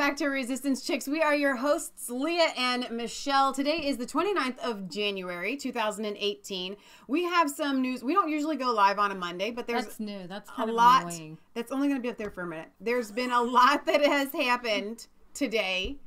back to Resistance Chicks. We are your hosts, Leah and Michelle. Today is the 29th of January, 2018. We have some news. We don't usually go live on a Monday, but there's That's new. That's kind a of lot. annoying. That's only going to be up there for a minute. There's been a lot that has happened today.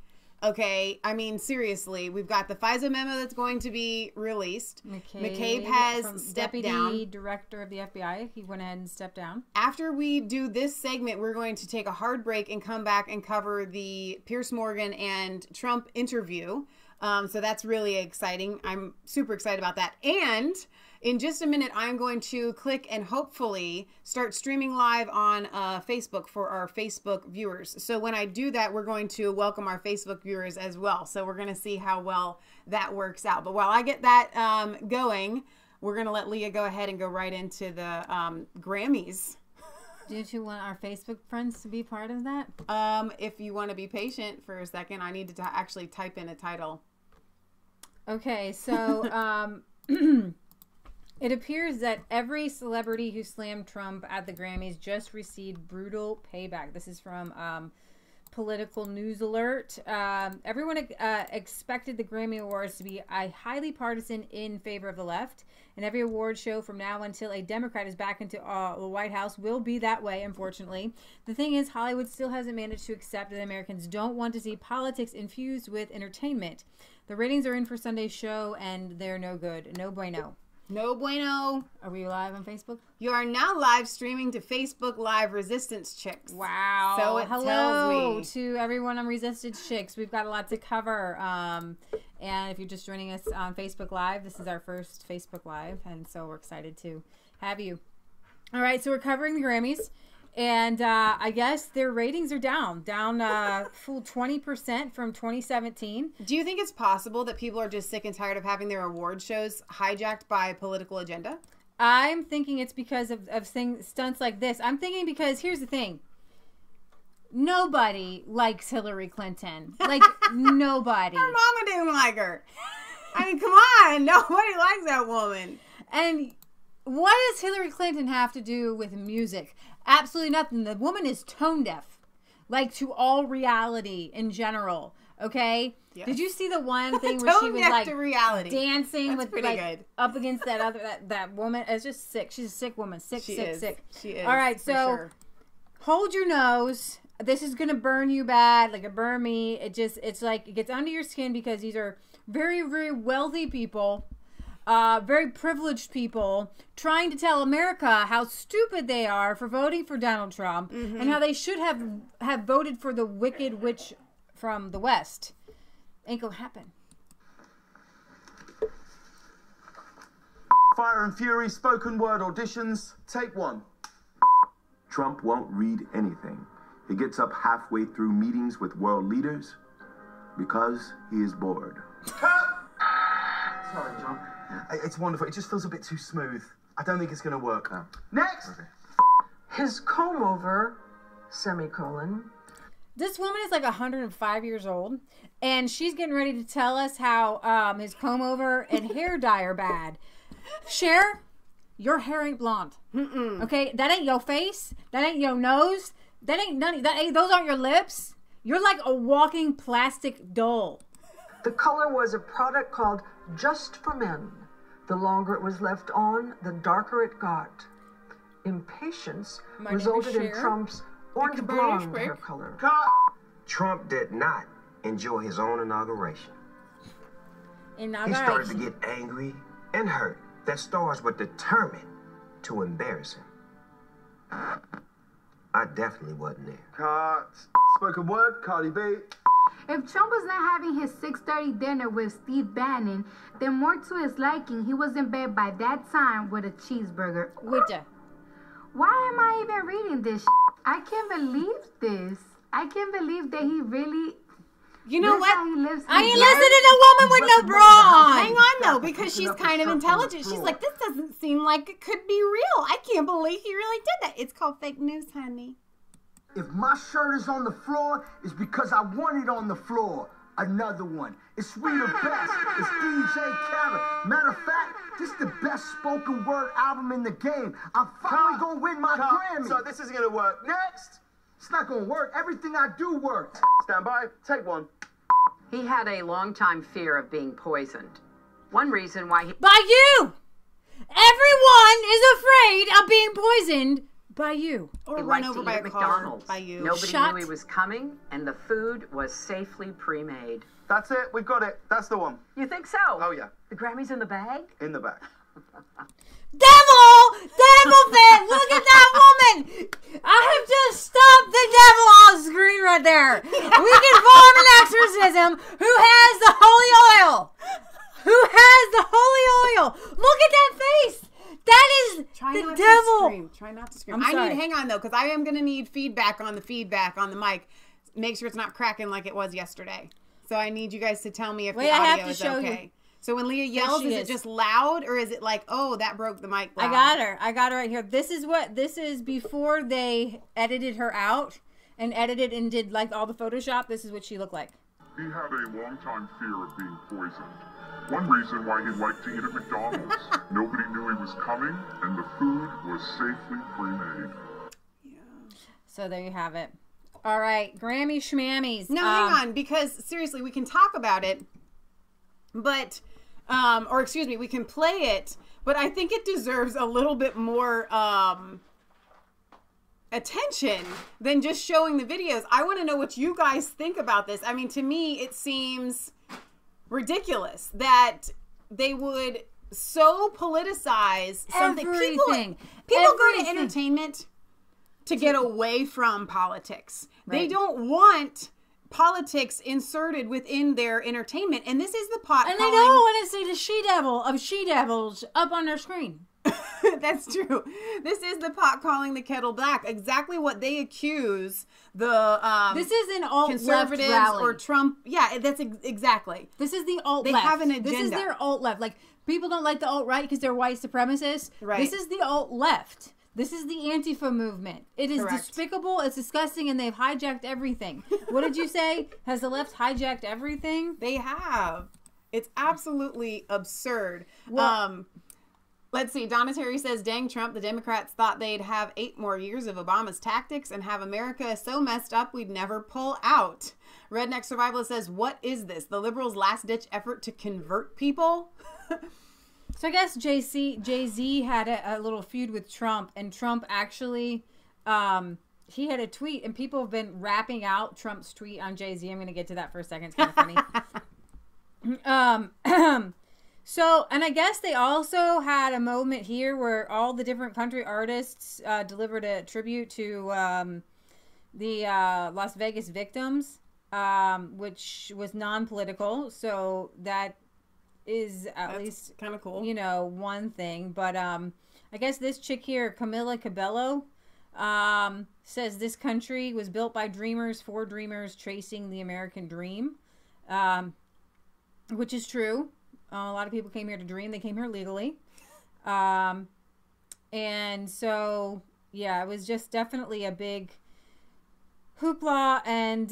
Okay, I mean, seriously, we've got the FISA memo that's going to be released. McCabe has stepped down. Deputy Director of the FBI, he went ahead and stepped down. After we do this segment, we're going to take a hard break and come back and cover the Piers Morgan and Trump interview. So that's really exciting. I'm super excited about that. And in just a minute, I'm going to click and hopefully start streaming live on Facebook for our Facebook viewers. So when I do that, we're going to welcome our Facebook viewers as well. So we're going to see how well that works out. But while I get that going, we're going to let Leah go ahead and go right into the Grammys. Did you want our Facebook friends to be part of that? If you want to be patient for a second, I need to actually type in a title. Okay, so it appears that every celebrity who slammed Trump at the Grammys just received brutal payback. This is from Political News Alert. Everyone expected the Grammy Awards to be highly partisan in favor of the left, and every award show from now until a Democrat is back into the White House will be that way, unfortunately. The thing is, Hollywood still hasn't managed to accept that Americans don't want to see politics infused with entertainment. The ratings are in for Sunday's show, and they're no good. No bueno. No bueno. Are we live on Facebook? You are now live streaming to Facebook Live Resistance Chicks. Wow. So it hello tells me. To everyone on Resistance Chicks. We've got a lot to cover. And if you're just joining us on Facebook Live, this is our first Facebook Live. And so we're excited to have you. All right. So we're covering the Grammys. And I guess their ratings are down full 20% from 2017. Do you think it's possible that people are just sick and tired of having their award shows hijacked by a political agenda? I'm thinking it's because of stunts like this. I'm thinking because here's the thing. Nobody likes Hillary Clinton. Like, nobody. Her mama didn't like her. I mean, come on. Nobody likes that woman. And what does Hillary Clinton have to do with music? Absolutely nothing. The woman is tone deaf, like to all reality in general. Okay. Yes. Did you see the one thing where she was like reality. dancing That's with like good. Up against that other that woman? It's just sick. She's a sick woman. Sick. She is. She is. All right. So sure. Hold your nose. This is gonna burn you bad, like it burned me. It's like it gets under your skin because these are very, very wealthy people. Very privileged people trying to tell America how stupid they are for voting for Donald Trump and how they should have voted for the wicked witch from the West. Ain't gonna happen. Fire and Fury spoken word auditions, take one. Trump won't read anything. He gets up halfway through meetings with world leaders because he is bored. Cut! Sorry, John. It's wonderful. It just feels a bit too smooth. I don't think it's going to work. No. Next! Okay. His comb-over, semicolon. This woman is like 105 years old, and she's getting ready to tell us how his comb-over and hair dye are bad. Cher, your hair ain't blonde. Okay? That ain't your face. That ain't your nose. That ain't none. Those aren't your lips. You're like a walking plastic doll. The color was a product called Just for Men. The longer it was left on, the darker it got. Impatience resulted in Trump's orange blonde hair color. Cut! Trump did not enjoy his own inauguration. He started to get angry and hurt that stars were determined to embarrass him. I definitely wasn't there. Cut. Spoken word, Cardi B. If Trump was not having his 6:30 dinner with Steve Bannon, then more to his liking, he was in bed by that time with a cheeseburger. Why am I even reading this? I can't believe this. I can't believe that he really... You know what? I ain't listening to a woman with no bra on. Hang on, though, because she's kind of intelligent. She's like, this doesn't seem like it could be real. I can't believe he really did that. It's called fake news, honey. If my shirt is on the floor, it's because I want it on the floor. Another one. It's We the Best. It's DJ Khaled. Matter of fact, this is the best spoken word album in the game. I'm finally going to win my Grammy. So this isn't going to work. Next. It's not gonna work. Everything I do worked. Stand by. Take one. He had a long-time fear of being poisoned. One reason why he... By you! Everyone is afraid of being poisoned by you. Or run over by a car by you. Nobody knew he was coming, and the food was safely pre-made. That's it. We've got it. That's the one. You think so? Oh, yeah. The Grammys in the bag? In the bag. Devil fan, look at that woman. I have just stopped the devil on screen right there. We can form an exorcism. Who has the holy oil? Who has the holy oil? Look at that face. That is the devil. Try not to scream. I need, hang on though, because I am going to need feedback on the mic. Make sure it's not cracking like it was yesterday. So I need you guys to tell me if the audio is okay. You. So when Leah yells, is it just loud or is it like, oh, that broke the mic loud? I got her right here. This is before they edited her out and edited and did like all the Photoshop. This is what she looked like. He had a long-time fear of being poisoned. One reason why he liked to eat at McDonald's. Nobody knew he was coming, and the food was safely pre-made. Yeah. So there you have it. All right, Grammy Schmammies. No, hang on, because seriously, we can talk about it, but, or excuse me, we can play it, but I think it deserves a little bit more attention than just showing the videos. I want to know what you guys think about this. I mean, to me, it seems ridiculous that they would so politicize something. People go to entertainment to get away from politics. Right. They don't want politics inserted within their entertainment, and this is the pot. And they don't want to see the she-devil of she-devils up on their screen. That's true. This is the pot calling the kettle black. Exactly what they accuse the this is an alt-left rally. Or Trump. Yeah, that's exactly. This is the alt-left. They have an agenda. This is their alt-left. Like, people don't like the alt-right because they're white supremacists. Right. This is the alt-left. This is the Antifa movement. It is despicable. It's disgusting, and they've hijacked everything. What did you say? Has the left hijacked everything? They have. It's absolutely absurd. Well, let's see. Donna Terry says, dang Trump, the Democrats thought they'd have 8 more years of Obama's tactics and have America so messed up we'd never pull out. Redneck Survivalist says, what is this? The liberals' last-ditch effort to convert people? So I guess Jay-Z had a little feud with Trump, and Trump actually, he had a tweet, and people have been rapping out Trump's tweet on Jay-Z. I'm going to get to that for a second. It's kind of funny. So, and I guess they also had a moment here where all the different country artists delivered a tribute to the Las Vegas victims, which was non-political. So that is at least kind of cool, you know, one thing. But I guess this chick here, Camila Cabello, says this country was built by dreamers for dreamers chasing the American dream, which is true. A lot of people came here to dream. They came here legally. And so, yeah, it was just definitely a big hoopla. And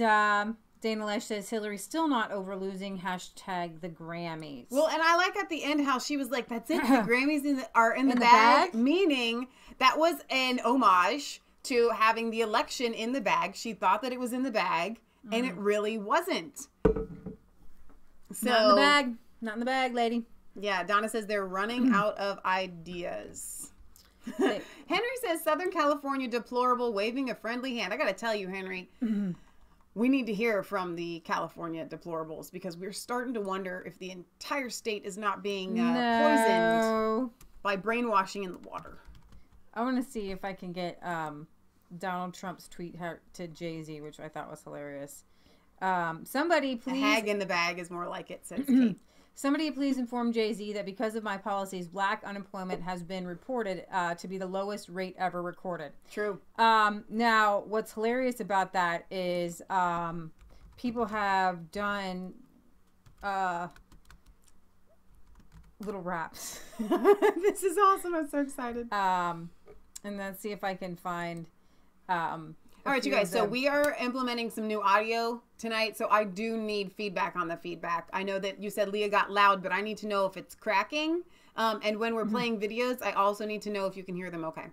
Dana Lesh says Hillary's still not over losing #the Grammys. Well, and I like at the end how she was like, that's it. The Grammys are in the bag. Meaning that was an homage to having the election in the bag. She thought that it was in the bag, and it really wasn't. So, not in the bag. Not in the bag, lady. Yeah, Donna says they're running out of ideas. Henry says, Southern California deplorable, waving a friendly hand. I got to tell you, Henry, we need to hear from the California deplorables because we're starting to wonder if the entire state is not being poisoned by brainwashing in the water. I want to see if I can get Donald Trump's tweet to Jay-Z, which I thought was hilarious. Somebody please... A hag in the bag is more like it, says Kate. Somebody please inform Jay-Z that because of my policies, black unemployment has been reported to be the lowest rate ever recorded. True. Now, what's hilarious about that is people have done little raps. This is awesome. I'm so excited. And let's see if I can find... all right, you guys, so we are implementing some new audio tonight, so I do need feedback on the feedback. I know that you said Leah got loud, but I need to know if it's cracking. And when we're playing videos, I also need to know if you can hear them okay.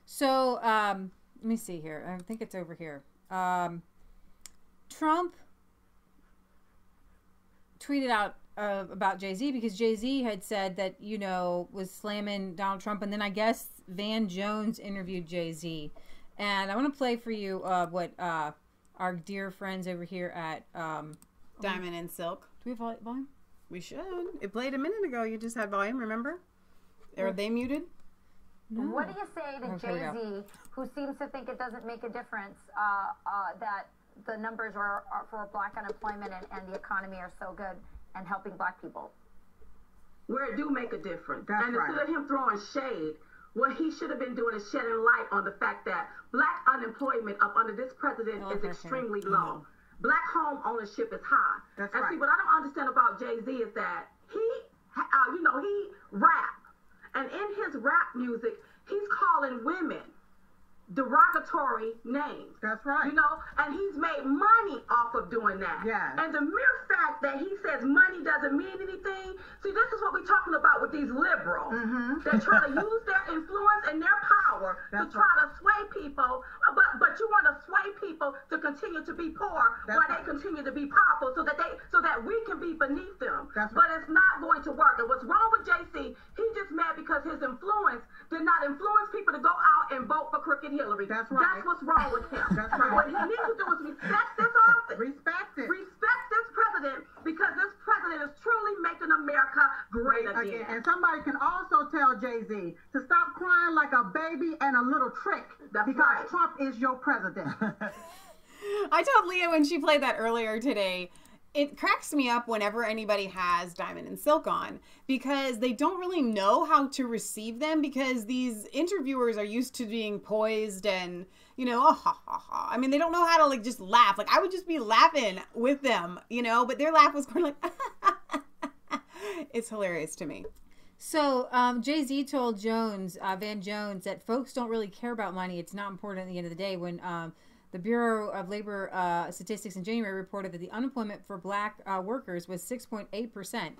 So Let me see here. I think it's over here. Trump tweeted out about Jay-Z because Jay-Z had said that, was slamming Donald Trump. And then I guess Van Jones interviewed Jay-Z. And I want to play for you what our dear friends over here at Diamond and Silk. Do we have volume? We should. It played a minute ago. You just had volume, remember? Are they muted? No. What do you say to Jay-Z, who seems to think it doesn't make a difference that the numbers are for black unemployment and the economy are so good and helping black people? Where it do make a difference. That's and right. instead of him throwing shade, what he should have been doing is shedding light on the fact that black unemployment up under this president is extremely low. Black home ownership is high. That's and right. see, what I don't understand about Jay-Z is that he rap. And in his rap music, he's calling women derogatory names. That's right. And he's made money off of doing that. Yeah. And the mere fact that he says money doesn't mean anything, see, this is what we're talking about with these liberals. That try to use their influence and their power to try to sway people, but you want to sway people to continue to be poor while they continue to be powerful so that we can be beneath them. But it's not going to work. And what's wrong with JC, he's just mad because his influence did not influence people to go out and vote for crooked Hillary. That's right. That's what's wrong with him. That's right. What he needs to do is respect this office. Respect it. Respect this president because this president is truly making America great again. And somebody can also tell Jay-Z to stop crying like a baby and a little trick because Trump is your president. I told Leah when she played that earlier today, it cracks me up whenever anybody has Diamond and Silk on because they don't really know how to receive them because these interviewers are used to being poised and, I mean, they don't know how to just laugh. Like I would just be laughing with them, but their laugh was kind of like, it's hilarious to me. So Jay-Z told Van Jones, that folks don't really care about money. It's not important at the end of the day when the Bureau of Labor Statistics in January reported that the unemployment for black workers was 6.8%.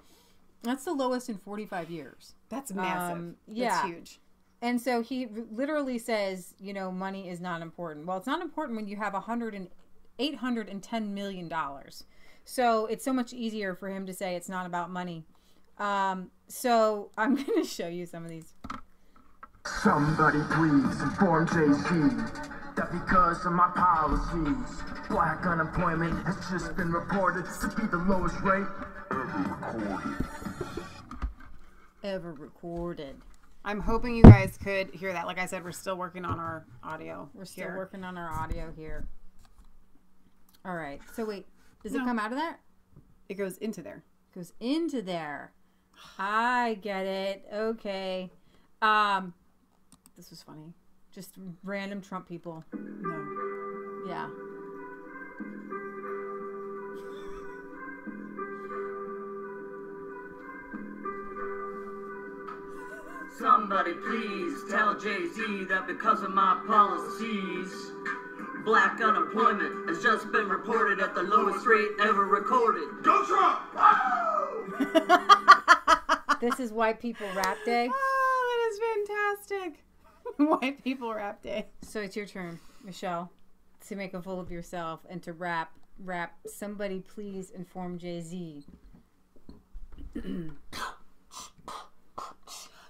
That's the lowest in 45 years. That's massive. That's huge. And so he literally says, money is not important. Well, it's not important when you have $810 million. So it's so much easier for him to say it's not about money. So I'm going to show you some of these. Somebody please inform Jay-Z that because of my policies, black unemployment has just been reported to be the lowest rate ever recorded. I'm hoping you guys could hear that. Like I said, we're still working on our audio. We're still working on our audio here. All right. So wait, does it come out of there? It goes into there. It goes into there. I get it. Okay. This was funny. Just random Trump people. No. Yeah. Somebody please tell Jay-Z that because of my policies, black unemployment has just been reported at the lowest rate ever recorded. Go Trump! This is White People Rap Day. Oh, that is fantastic. White People Rap Day. So it's your turn, Michelle, to make a fool of yourself and to rap. Somebody please inform Jay-Z.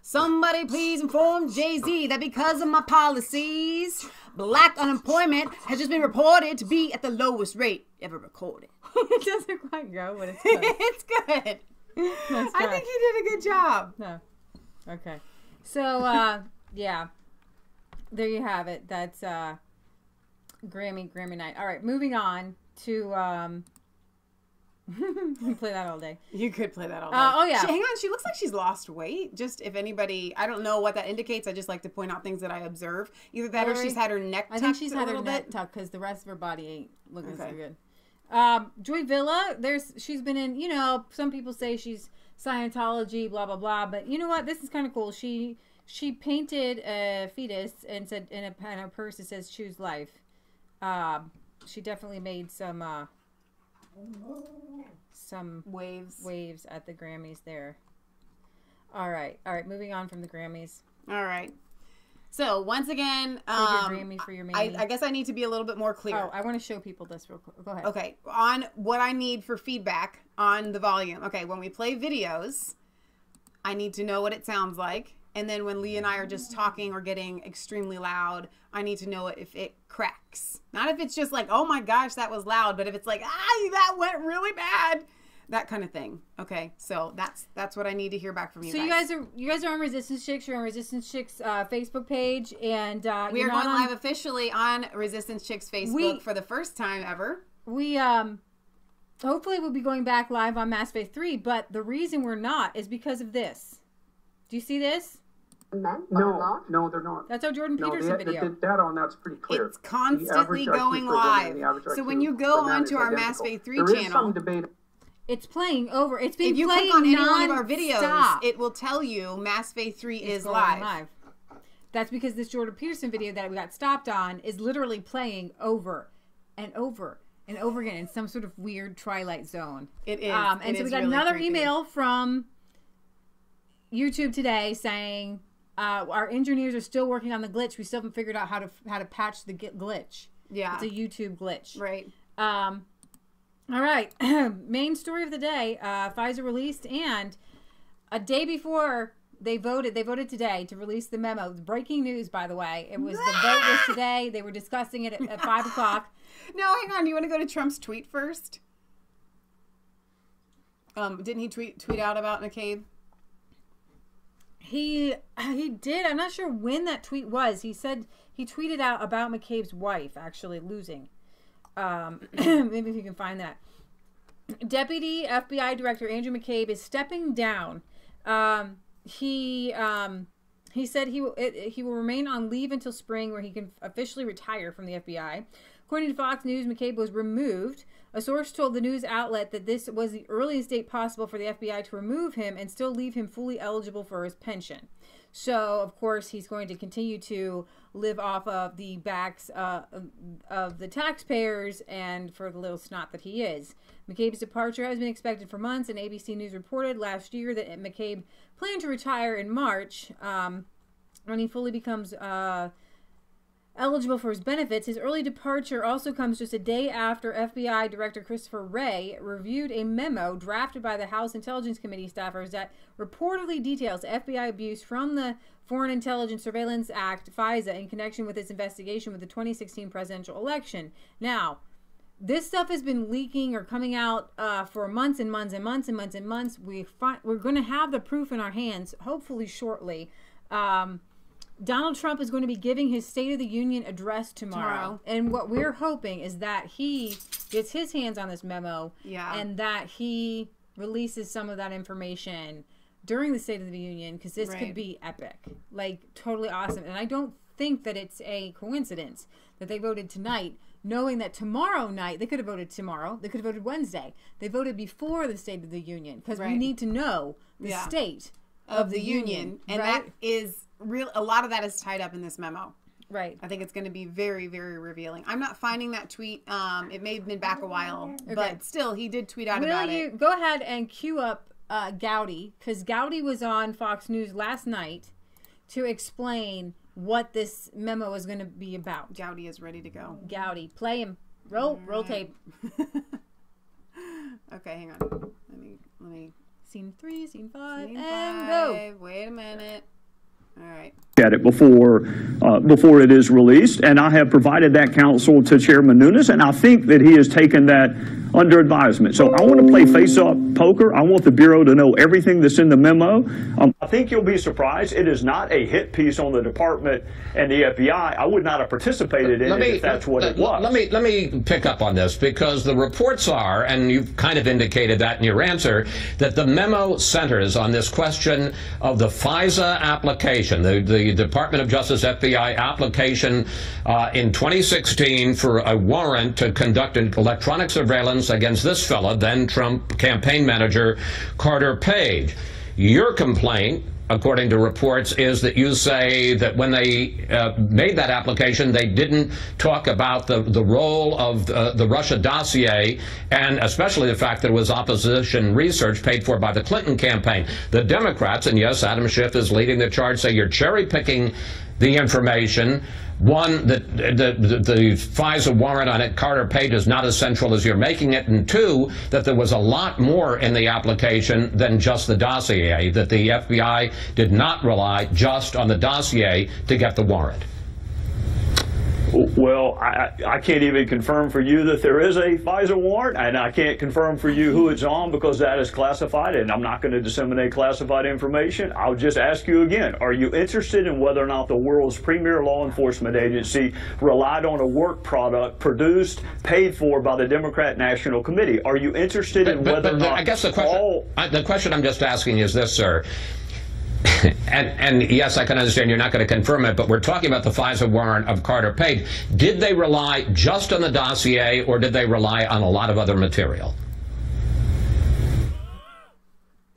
Somebody please inform Jay-Z that because of my policies, black unemployment has just been reported to be at the lowest rate ever recorded. It doesn't quite go, but it's good. It's good. Nice I think he did a good job. No. Okay. So, yeah. There you have it. That's Grammy night. All right, moving on to you can play that all day. You could play that all day. Oh yeah. Hang on, she looks like she's lost weight. Just if anybody, I don't know what that indicates. I just like to point out things that I observe. Either that or she's had her neck tucked. I think she's had her neck tucked because the rest of her body ain't looking so good. Joy Villa, she's been in, some people say she's Scientology, blah blah blah, but you know what? This is kind of cool. She painted a fetus and said in a purse it says "Choose Life." She definitely made some waves at the Grammys there. All right. Moving on from the Grammys. All right. So once again, I guess I need to be a little bit more clear. Oh, I want to show people this real quick. Go ahead. Okay, on what I need for feedback on the volume. Okay, when we play videos, I need to know what it sounds like. And then when Lee and I are just talking or getting extremely loud, I need to know if it cracks. Not if it's just like, oh my gosh, that was loud, but if it's like, that went really bad. That kind of thing. Okay, so that's what I need to hear back from you guys. So you guys are on Resistance Chicks. You're on Resistance Chicks Facebook page, and we are going live officially on Resistance Chicks Facebook for the first time ever. We hopefully we'll be going back live on Mass Faith 3, but the reason we're not is because of this. Do you see this? No, they're not. That's our Jordan Peterson video. The data on that's pretty clear. It's constantly going live. So when you go onto our Mass Faith 3 channel, some debate. It's playing over. It's been if you playing click on any one non-stop. of our videos, it will tell you Mass Faith 3 is live. That's because this Jordan Peterson video that we got stopped on is literally playing over and over and over again in some sort of weird Twilight Zone. It is. And so we got another email from YouTube today saying our engineers are still working on the glitch. We still haven't figured out how to patch the glitch. Yeah, it's a YouTube glitch. Right. All right, main story of the day, FISA released, and a day before they voted today to release the memo. Breaking news, by the way. It was the vote was today. They were discussing it at 5 o'clock. No, hang on. You want to go to Trump's tweet first? Didn't he tweet out about McCabe? He did. I'm not sure when that tweet was. He said he tweeted out about McCabe's wife actually losing. Maybe if you can find that. Deputy FBI Director Andrew McCabe is stepping down. He said he will remain on leave until spring, where he can officially retire from the FBI. According to Fox News, McCabe was removed. A source told the news outlet that this was the earliest date possible for the FBI to remove him and still leave him fully eligible for his pension. So, of course, he's going to continue to live off of the backs of the taxpayers and for the little snot that he is. McCabe's departure has been expected for months, and ABC News reported last year that McCabe planned to retire in March when he fully becomes eligible for his benefits. His early departure also comes just a day after FBI Director Christopher Wray reviewed a memo drafted by the House Intelligence Committee staffers that reportedly details FBI abuse from the Foreign Intelligence Surveillance Act, FISA, in connection with its investigation with the 2016 presidential election. Now, this stuff has been leaking or coming out for months and months and months and months and months. We're going to have the proof in our hands, hopefully shortly. Donald Trump is going to be giving his State of the Union address tomorrow. And what we're hoping is that he gets his hands on this memo and that he releases some of that information during the State of the Union, because this could be epic. Like, totally awesome. And I don't think that it's a coincidence that they voted tonight, knowing that tomorrow night, they could have voted tomorrow, they could have voted Wednesday. They voted before the State of the Union, because we need to know the state of the Union. And that is real. A lot of that is tied up in this memo. Right. I think it's going to be very, very revealing. I'm not finding that tweet. It may have been back a while, but still, he did tweet out about it. Go ahead and cue up Gowdy, because Gowdy was on Fox News last night to explain what this memo is going to be about. Gowdy is ready to go. Gowdy, play him. Roll tape. Okay, hang on. Let me. Scene 3, scene 5, scene and 5. go. Wait a minute. All right. At it before it is released, and I have provided that counsel to Chairman Nunes, and I think that he has taken that under advisement. So I want to play face-up poker. I want the Bureau to know everything that's in the memo. I think you'll be surprised. It is not a hit piece on the department and the FBI. I would not have participated in it if that's what it was. Let me pick up on this, because the reports are, and you've kind of indicated that in your answer, that the memo centers on this question of the FISA application, the Department of Justice FBI application in 2016 for a warrant to conduct an electronic surveillance against this fella, then Trump campaign manager Carter Page. Your complaint, according to reports, is that you say that when they made that application, they didn't talk about the role of the Russia dossier, and especially the fact that it was opposition research paid for by the Clinton campaign. The Democrats, and yes, Adam Schiff is leading the charge, say you're cherry-picking the information. One, that the FISA warrant on it, Carter Page, is not as central as you're making it, and two, that there was a lot more in the application than just the dossier, that the FBI did not rely just on the dossier to get the warrant. Well, I can't even confirm for you that there is a FISA warrant, and I can't confirm for you who it's on because that is classified, and I'm not going to disseminate classified information. I'll just ask you again, are you interested in whether or not the world's premier law enforcement agency relied on a work product produced, paid for by the Democrat National Committee? Are you interested in whether or not I guess the question I'm just asking is this, sir. And yes, I can understand you're not going to confirm it, but we're talking about the FISA warrant of Carter Page. Did they rely just on the dossier, or did they rely on a lot of other material?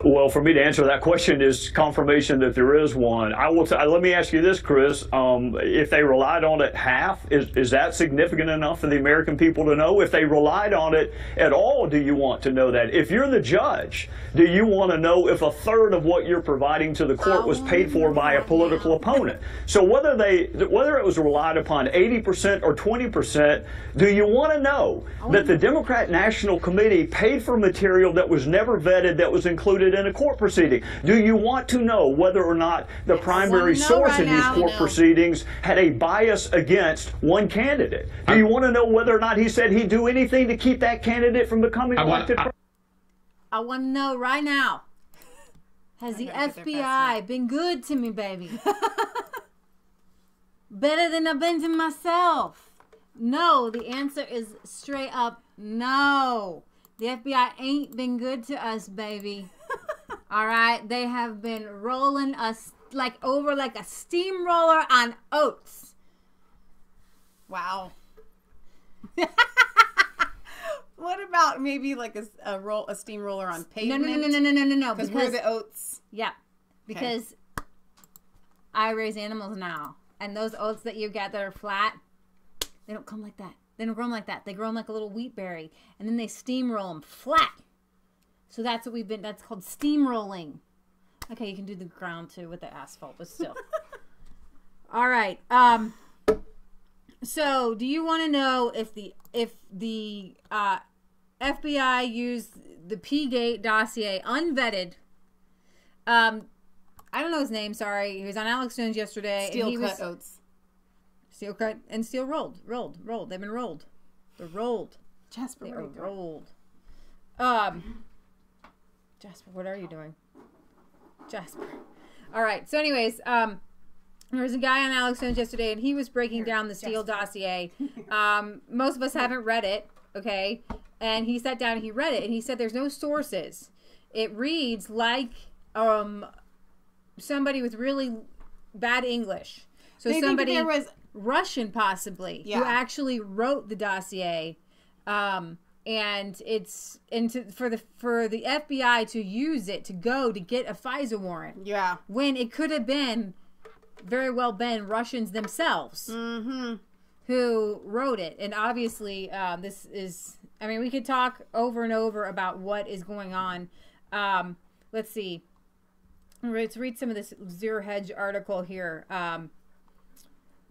Well, for me to answer that question is confirmation that there is one. I will. Let me ask you this, Chris. If they relied on it half, is that significant enough for the American people to know? If they relied on it at all, do you want to know that? If you're the judge, do you want to know if a third of what you're providing to the court was paid for by a political opponent? So whether it was relied upon 80% or 20%, do you want to know that the Democrat National Committee paid for material that was never vetted, that was included in a court proceeding? Do you want to know whether or not the primary source in these court proceedings had a bias against one candidate? Do you want to know whether or not he said he'd do anything to keep that candidate from becoming elected? I want to know right now. Has the FBI been good to me, baby? Better than I've been to myself? No. The answer is straight up no. The FBI ain't been good to us, baby. All right? They have been rolling us over like a steamroller on oats. Wow. What about maybe like a steamroller on pavement? No. Because we're the oats. Yeah. Because I raise animals now. And those oats that you get that are flat, they don't come like that. They don't grow them like that. They grow them like a little wheat berry. And then they steamroll them flat. So that's what that's called steamrolling. Okay, you can do the ground too with the asphalt, but still. All right. So do you want to know if the FBI used the P-Gate dossier unvetted? I don't know his name, sorry. He was on Alex Jones yesterday. Steel cut oats. Steel cut and steel rolled. They've been rolled. They're rolled. Jasper, they are rolled. Jasper, what are you doing? Jasper. All right. So anyways, there was a guy on Alex Jones yesterday, and he was breaking down the Steele dossier. Most of us haven't read it, okay? And he sat down and he read it, and he said there's no sources. It reads like somebody with really bad English. So somebody Russian possibly who actually wrote the dossier. And it's for the FBI to use it to go to get a FISA warrant. Yeah. When it could have been very well been Russians themselves who wrote it. And obviously this is, I mean, we could talk over and over about what is going on. Let's see. Let's read some of this Zero Hedge article here.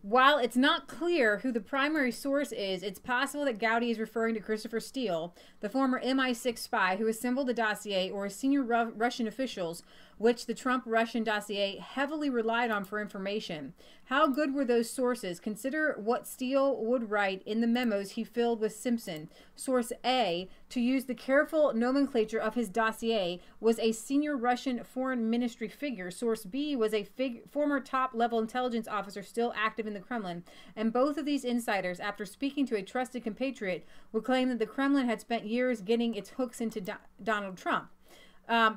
While it's not clear who the primary source is, it's possible that Gowdy is referring to Christopher Steele, the former MI6 spy who assembled the dossier, or senior Russian officials, which the Trump-Russian dossier heavily relied on for information. How good were those sources? Consider what Steele would write in the memos he filled with Simpson. Source A, to use the careful nomenclature of his dossier, was a senior Russian foreign ministry figure. Source B was a former top-level intelligence officer still active in the Kremlin. And both of these insiders, after speaking to a trusted compatriot, would claim that the Kremlin had spent years getting its hooks into Donald Trump.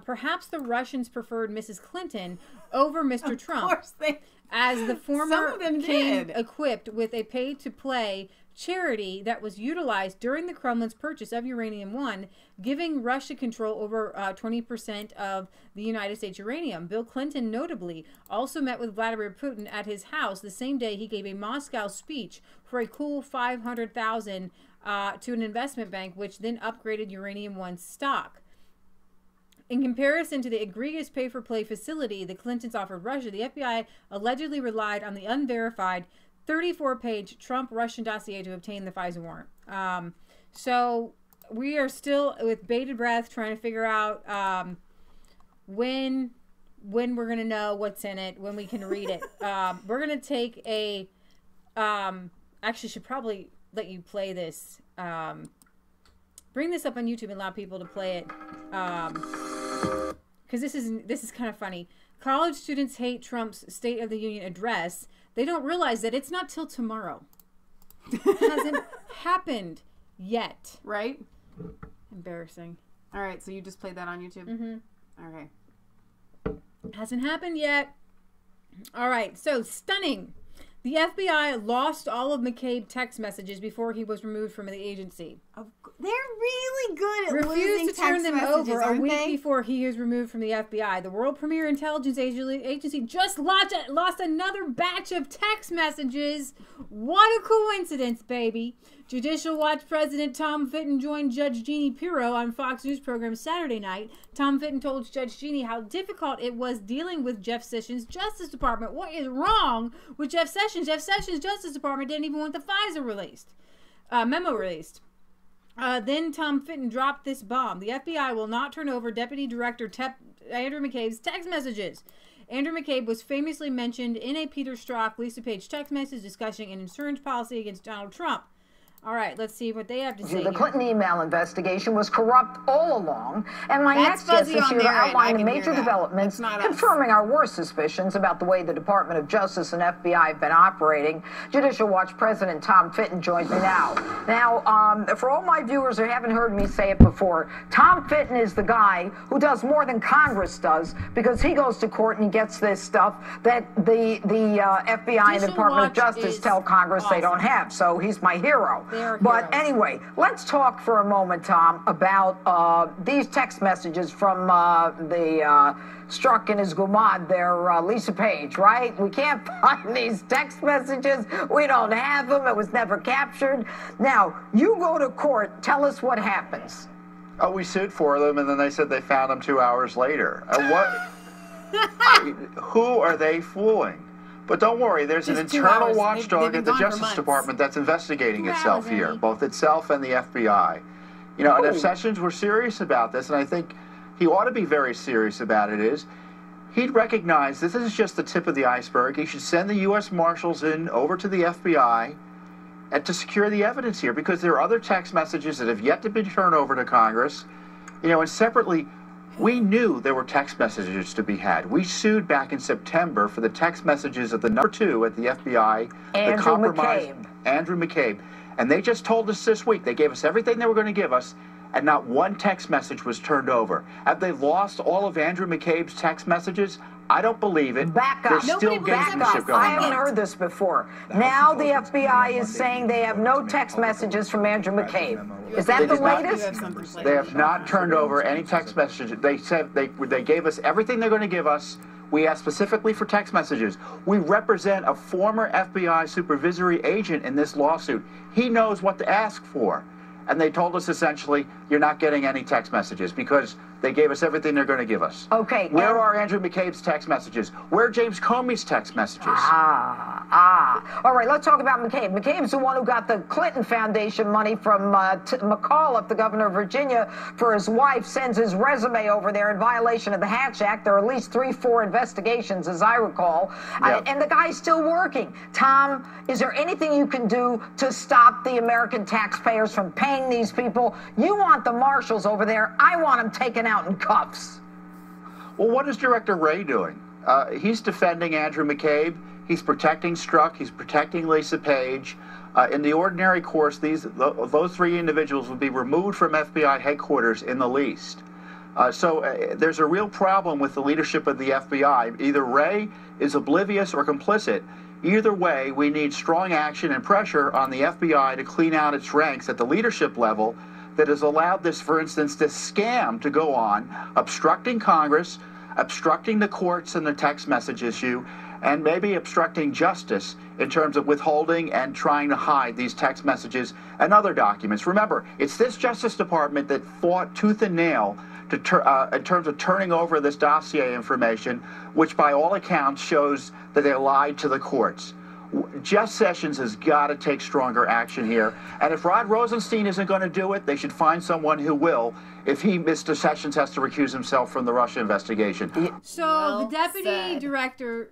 Perhaps the Russians preferred Mrs. Clinton over Mr. Trump. Of course as the former came equipped with a pay-to-play charity that was utilized during the Kremlin's purchase of uranium-1, giving Russia control over 20% of the United States uranium. Bill Clinton, notably, also met with Vladimir Putin at his house the same day he gave a Moscow speech for a cool $500,000 to an investment bank, which then upgraded uranium-1 stock. In comparison to the egregious pay-for-play facility the Clintons offered Russia, the FBI allegedly relied on the unverified 34-page Trump-Russian dossier to obtain the FISA warrant. So we are still with bated breath trying to figure out when we're going to know what's in it, when we can read it. We're going to take a... actually, should probably let you play this. Bring this up on YouTube and allow people to play it. Because this is kind of funny. College students hate Trump's State of the Union address. They don't realize that it's not till tomorrow. It hasn't happened yet. Right? Embarrassing. All right, so you just played that on YouTube? Mm-hmm. Okay. Hasn't happened yet. All right, so stunning. The FBI lost all of McCabe text messages before he was removed from the agency. They're really good at Refused losing to turn text them messages, over a aren't week they? before he was removed from the FBI. The world premier intelligence agency just lost another batch of text messages. What a coincidence, baby. Judicial Watch President Tom Fitton joined Judge Jeannie Pirro on Fox News program Saturday night. Tom Fitton told Judge Jeannie how difficult it was dealing with Jeff Sessions' Justice Department. What is wrong with Jeff Sessions? Jeff Sessions' Justice Department didn't even want the FISA memo released. Then Tom Fitton dropped this bomb. The FBI will not turn over Deputy Director Andrew McCabe's text messages. Andrew McCabe was famously mentioned in a Peter Strzok, Lisa Page text message discussing an insurance policy against Donald Trump. All right, let's see what they have to say. The Clinton email investigation was corrupt all along, and my next guest is here to outline the major developments confirming our worst suspicions about the way the Department of Justice and FBI have been operating. Judicial Watch President Tom Fitton joins me now. Now, for all my viewers who haven't heard me say it before, Tom Fitton is the guy who does more than Congress does, because he goes to court and he gets this stuff that the FBI and the Department of Justice tell Congress they don't have. So he's my hero. But anyway, let's talk for a moment, Tom, about these text messages from the Strzok and his gumad there, Lisa Page, right? We can't find these text messages. We don't have them. It was never captured. Now, you go to court. Tell us what happens. Oh, we sued for them, and then they said they found them 2 hours later. What? Who are they fooling? But don't worry, there's an internal watchdog at the Justice Department that's investigating itself here, both itself and the FBI. You know, and if Sessions were serious about this, and I think he ought to be very serious about it, is he'd recognize this is just the tip of the iceberg. He should send the U.S. Marshals in over to the FBI and to secure the evidence here, because there are other text messages that have yet to be turned over to Congress. You know, and separately, we knew there were text messages to be had. We sued back in September for the text messages of the number 2 at the FBI, the compromised Andrew McCabe. And they just told us this week, they gave us everything they were going to give us, and not one text message was turned over. Have they lost all of Andrew McCabe's text messages? I don't believe it. Back up. There's still gamesmanship going on. I haven't heard this before. Now the FBI is saying they have no text messages from Andrew McCabe. Is that the latest? They have not turned over any text messages. They said they gave us everything they're going to give us. We asked specifically for text messages. We represent a former FBI supervisory agent in this lawsuit. He knows what to ask for. And they told us essentially, you're not getting any text messages because they gave us everything they're going to give us. Okay. Where are Andrew McCabe's text messages? Where are James Comey's text messages? All right, let's talk about McCabe. McCabe's the one who got the Clinton Foundation money from McAuliffe, the governor of Virginia, for his wife, sends his resume over there in violation of the Hatch Act. There are at least 3-4 investigations, as I recall. Yep. And the guy's still working. Tom, is there anything you can do to stop the American taxpayers from paying these people? You want the marshals over there. I want them taken out in cuffs. Well, what is Director Wray doing? He's defending Andrew McCabe. He's protecting Strzok. He's protecting Lisa Page. In the ordinary course, those 3 individuals will be removed from FBI headquarters in the least. So there's a real problem with the leadership of the FBI. Either Wray is oblivious or complicit. Either way, we need strong action and pressure on the FBI to clean out its ranks at the leadership level that has allowed this, for instance, this scam to go on, obstructing Congress, obstructing the courts and the text message issue, and maybe obstructing justice in terms of withholding and trying to hide these text messages and other documents. Remember, it's this Justice Department that fought tooth and nail to in terms of turning over this dossier information, which by all accounts shows that they lied to the courts. Jeff Sessions has got to take stronger action here. And if Rod Rosenstein isn't going to do it, they should find someone who will if Mr. Sessions has to recuse himself from the Russia investigation. So the deputy director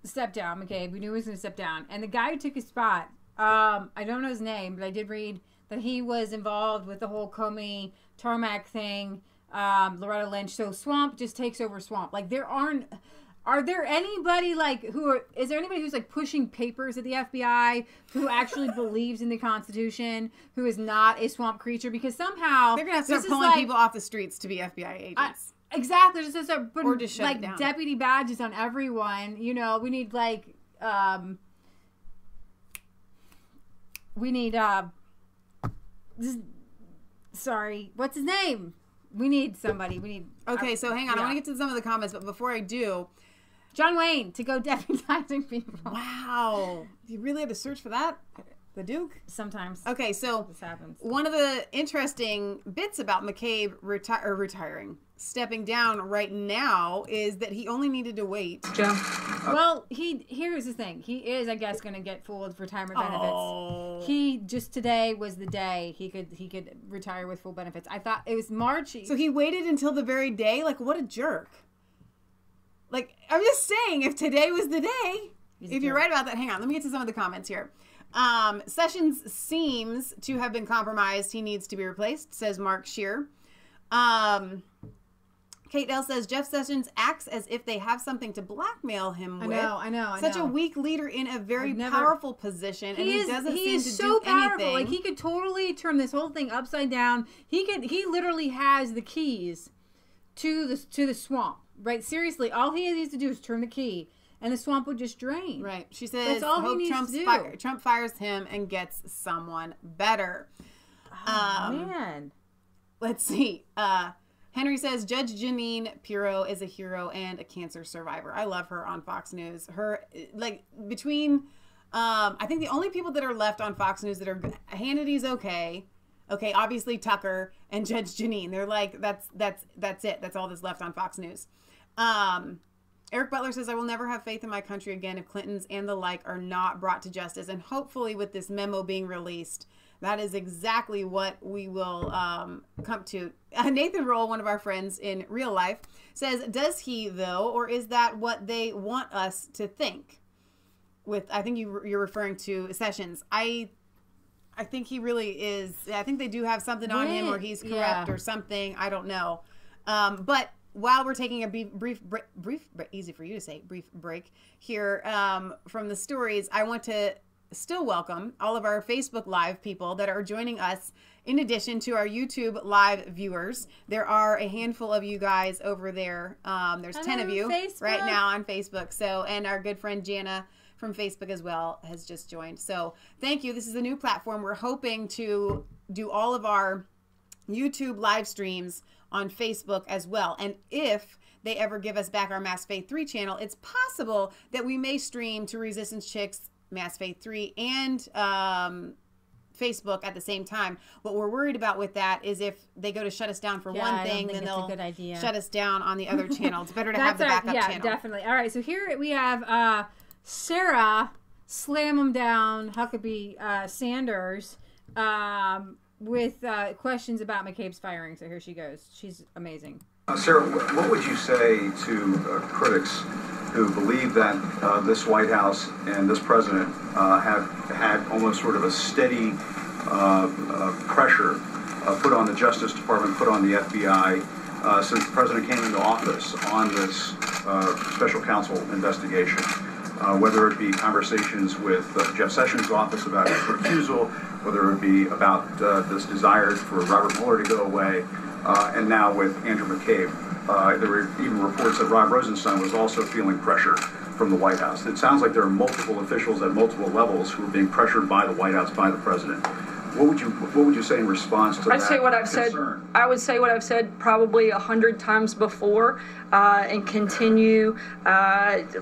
stepped down, McCabe. We knew he was going to step down. And the guy who took his spot, I don't know his name, but I did read that he was involved with the whole Comey tarmac thing, Loretta Lynch. So Swamp just takes over Swamp. Like, are there anybody is there anybody who's like pushing papers at the FBI who actually believes in the Constitution, who is not a swamp creature? Because somehow they're gonna have to start pulling people off the streets to be FBI agents. Exactly, just to start putting just shut it down. Deputy badges on everyone. You know, we need sorry, what's his name? We need somebody. Okay, so hang on. I want to get to some of the comments, but before I do, John Wayne to go deputizing people. Wow. You really had to search for that? The Duke? Sometimes. Okay, so this happens. One of the interesting bits about McCabe retiring, stepping down right now, is that he only needed to wait. Joe? Well, here's the thing. He is, I guess, going to get full retirement benefits. Oh. He just today was the day he could retire with full benefits. I thought it was March. So he waited until the very day? Like, what a jerk. Like, I'm just saying, if today was the day, if you're right about that, hang on, let me get to some of the comments here. Sessions seems to have been compromised. He needs to be replaced, says Mark Shear. Kate Dell says, Jeff Sessions acts as if they have something to blackmail him with. I know. Such a weak leader in a very powerful position, and he doesn't seem to so do powerful. anything. Like, he could totally turn this whole thing upside down. He literally has the keys to the swamp. Right, seriously, all he needs to do is turn the key, and the swamp would just drain. Right, she says. That's all he needs to do. Trump fires him and gets someone better. Oh, man. Let's see. Henry says Judge Jeanine Pirro is a hero and a cancer survivor. I love her on Fox News. Her between, I think the only people that are left on Fox News that are Hannity's okay. Okay, obviously Tucker and Judge Jeanine. They're like, that's it. That's all that's left on Fox News. Eric Butler says, I will never have faith in my country again if Clintons and the like are not brought to justice. And hopefully with this memo being released, that is exactly what we will come to. Nathan Roll, one of our friends in real life, says, does he, though, or is that what they want us to think? I think you're referring to Sessions. I think he really is. I think they do have something on him, or he's corrupt or something. I don't know. But while we're taking a brief, easy for you to say, brief break here from the stories, I want to still welcome all of our Facebook Live people that are joining us in addition to our YouTube Live viewers. There are a handful of you guys over there. There's 10 of you right now on Facebook. So, and our good friend Jana from Facebook as well has just joined. So thank you. This is a new platform. We're hoping to do all of our YouTube live streams on Facebook as well. And if they ever give us back our Mass Faith 3 channel, it's possible that we may stream to Resistance Chicks, Mass Faith 3, and Facebook at the same time. What we're worried about with that is if they go to shut us down for one thing, then they'll shut us down on the other channel. It's better to have the backup channel. Yeah, definitely. All right, so here we have Sarah Slam 'em down Huckabee Sanders with questions about McCabe's firing. So here she goes. She's amazing. Sarah, what would you say to critics who believe that this White House and this president have had almost sort of a steady pressure put on the Justice Department, put on the FBI since the president came into office on this special counsel investigation? Whether it be conversations with Jeff Sessions' office about his recusal, whether it be about this desire for Robert Mueller to go away, and now with Andrew McCabe. There were even reports that Rod Rosenstein was also feeling pressure from the White House. It sounds like there are multiple officials at multiple levels who are being pressured by the White House, by the president. What would you say in response to that? I'd say what I've said. I would say what I've said probably 100 times before, and continue.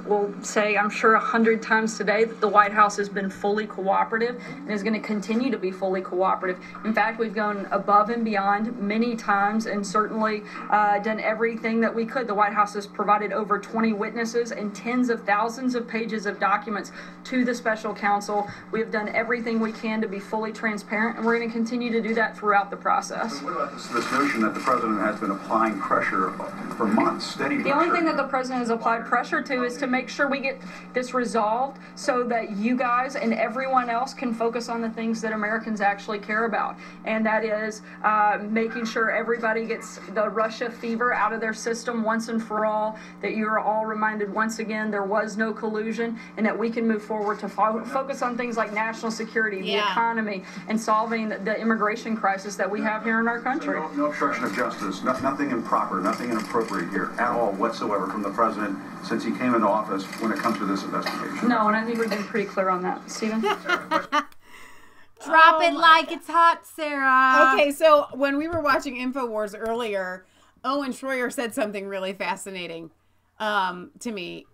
We'll say I'm sure 100 times today that the White House has been fully cooperative and is going to continue to be fully cooperative. In fact, we've gone above and beyond many times, and certainly done everything that we could. The White House has provided over 20 witnesses and tens of thousands of pages of documents to the special counsel. We have done everything we can to be fully transparent, and we're going to continue to do that throughout the process. So what about this notion that the president has been applying pressure for months, steady pressure? The only thing that the president has applied pressure to is to make sure we get this resolved so that you guys and everyone else can focus on the things that Americans actually care about, and that is making sure everybody gets the Russia fever out of their system once and for all, that you are all reminded once again there was no collusion, and that we can move forward to focus on things like national security, the economy, and solving the immigration crisis that we have here in our country. So no obstruction of justice, nothing improper, nothing inappropriate here at all whatsoever from the president since he came into office when it comes to this investigation. No, and I think we've been pretty clear on that. Stephen? Drop it like it's hot, Sarah. Okay, so when we were watching InfoWars earlier, Owen Schroyer said something really fascinating to me.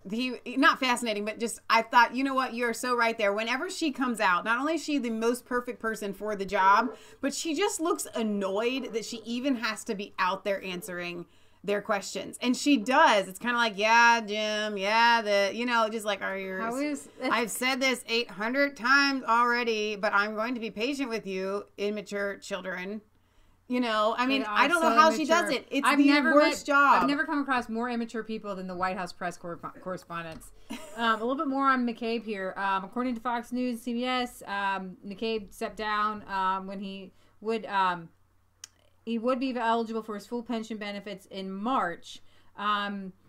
Not fascinating, but just, I thought, you know what, you're so right there. Whenever she comes out, not only is she the most perfect person for the job, but she just looks annoyed that she even has to be out there answering their questions. And she does. It's kind of like, yeah, Jim, yeah, just like, I've said this 800 times already, but I'm going to be patient with you, immature children. I mean, I don't know how she does it. It's the worst job. I've never come across more immature people than the White House press correspondents. A little bit more on McCabe here. According to Fox News, CBS, McCabe stepped down when he would be eligible for his full pension benefits in March.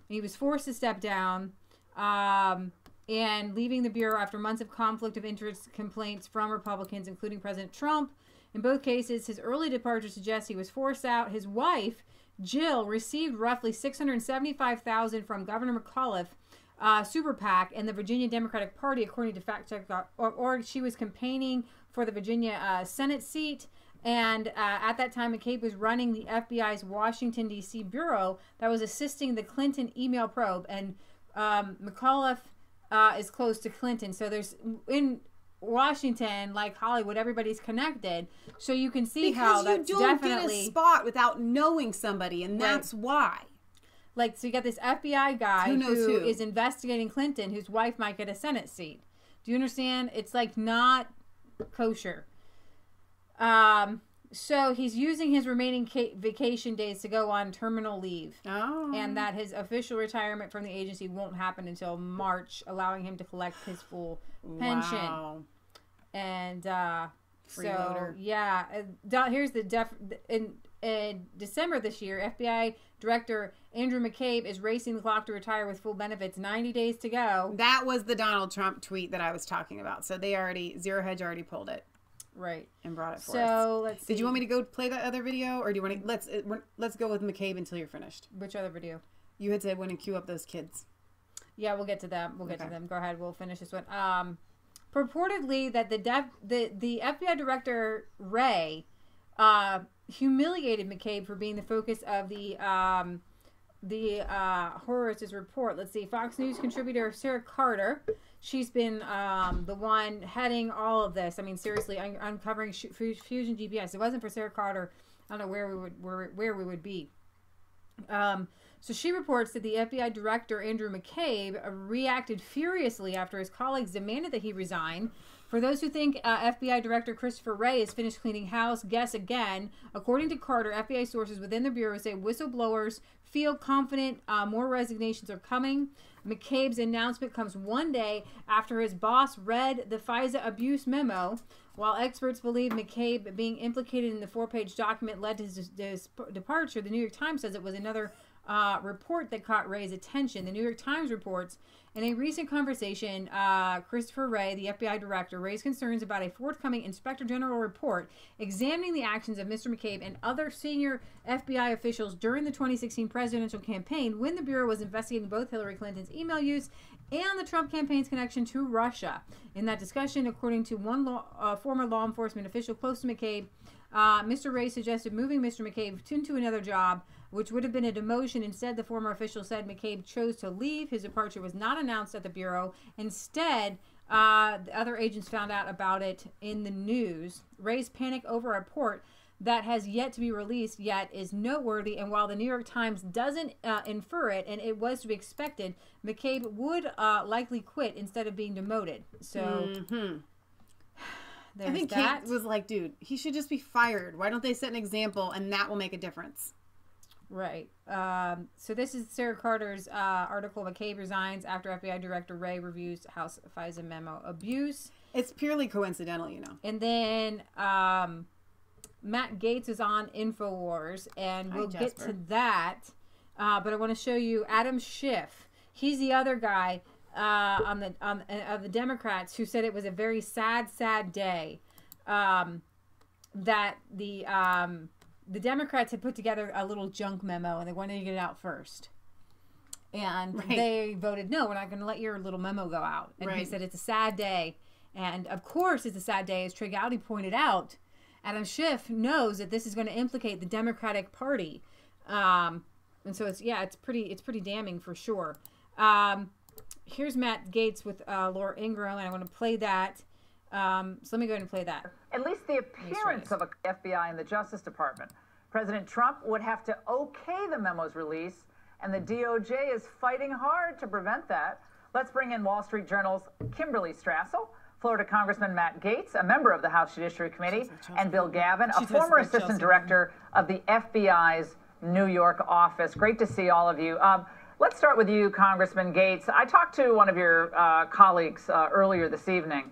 He was forced to step down and leaving the Bureau after months of conflict of interest complaints from Republicans, including President Trump. In both cases, his early departure suggests he was forced out. His wife, Jill, received roughly $675,000 from Governor McAuliffe super PAC and the Virginia Democratic Party, according to fact-check.org. She was campaigning for the Virginia Senate seat. And at that time, McCabe was running the FBI's Washington, D.C. bureau that was assisting the Clinton email probe. And McAuliffe is close to Clinton. So there's, in Washington, like Hollywood, everybody's connected. So you can see how that's definitely... Because you don't get a spot without knowing somebody, and that's why. Like, so you got this FBI guy who is investigating Clinton, whose wife might get a Senate seat. Do you understand? It's like not kosher. So he's using his remaining vacation days to go on terminal leave. Oh. And that his official retirement from the agency won't happen until March, allowing him to collect his full pension. Wow. And so, yeah. Here's the in December this year, FBI Director Andrew McCabe is racing the clock to retire with full benefits. 90 days to go. That was the Donald Trump tweet that I was talking about. So Zero Hedge already pulled it. Right. And brought it for us. So let's see. Did you want me to go play that other video, or do you want to let's go with McCabe until you're finished? Which other video? You had said when to cue up those kids. Yeah, we'll get to them. We'll get to them. Go ahead. We'll finish this one. Purportedly that the FBI Director Wray humiliated McCabe for being the focus of the Horowitz report. Let's see. Fox News contributor Sarah Carter. She's been the one heading all of this. I mean, seriously, uncovering Fusion GPS. If it wasn't for Sarah Carter, I don't know where we would be. So she reports that the FBI Director Andrew McCabe reacted furiously after his colleagues demanded that he resign. For those who think FBI Director Christopher Wray is finished cleaning house, guess again. According to Carter, FBI sources within the Bureau say whistleblowers feel confident more resignations are coming. McCabe's announcement comes one day after his boss read the FISA abuse memo. While experts believe McCabe being implicated in the 4-page document led to his departure, the New York Times says it was another report that caught Wray's attention. The New York Times reports, in a recent conversation, Christopher Wray, the FBI director, raised concerns about a forthcoming Inspector General report examining the actions of Mr. McCabe and other senior FBI officials during the 2016 presidential campaign when the Bureau was investigating both Hillary Clinton's email use and the Trump campaign's connection to Russia. In that discussion, according to one former law enforcement official close to McCabe, Mr. Ray suggested moving Mr. McCabe into another job, which would have been a demotion. Instead, the former official said McCabe chose to leave. His departure was not announced at the Bureau. Instead, the other agents found out about it in the news. Ray's panic over a report that has yet to be released yet is noteworthy, and while the New York Times doesn't infer it, and it was to be expected, McCabe would likely quit instead of being demoted. So I think Kate was like, dude, he should just be fired. Why don't they set an example, and that will make a difference? Right. So this is Sarah Carter's article. McCabe resigns after FBI Director Wray reviews House FISA memo abuse. It's purely coincidental, you know. And then Matt Gaetz is on InfoWars, and we'll get to that. But I want to show you Adam Schiff. He's the other guy of the Democrats who said it was a very sad day that the Democrats had put together a little junk memo, and they wanted to get it out first. And they voted, no, we're not going to let your little memo go out. And he said it's a sad day. And, of course, it's a sad day, as Trey Gowdy pointed out. Adam Schiff knows that this is going to implicate the Democratic Party. And so, it's pretty damning for sure. Here's Matt Gaetz with Laura Ingraham, and I want to play that. So let me go ahead and play that. At least the appearance of a FBI and the Justice Department. President Trump would have to okay the memo's release, and the DOJ is fighting hard to prevent that. Let's bring in Wall Street Journal's Kimberly Strassel, Florida Congressman Matt Gaetz, a member of the House Judiciary Committee, and Bill Gavin, a former assistant director of the FBI's New York office. Great to see all of you. Let's start with you, Congressman Gaetz. I talked to one of your colleagues earlier this evening,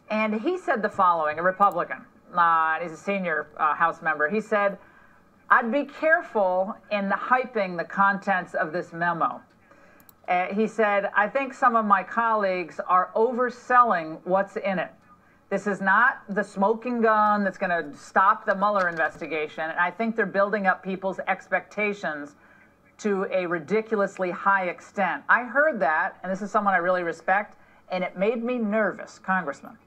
and he said the following, a Republican. He's a senior House member. He said, I'd be careful in hyping the contents of this memo. He said, I think some of my colleagues are overselling what's in it. This is not the smoking gun that's going to stop the Mueller investigation. And I think they're building up people's expectations to a ridiculously high extent. I heard that, and this is someone I really respect, and it made me nervous, Congressman.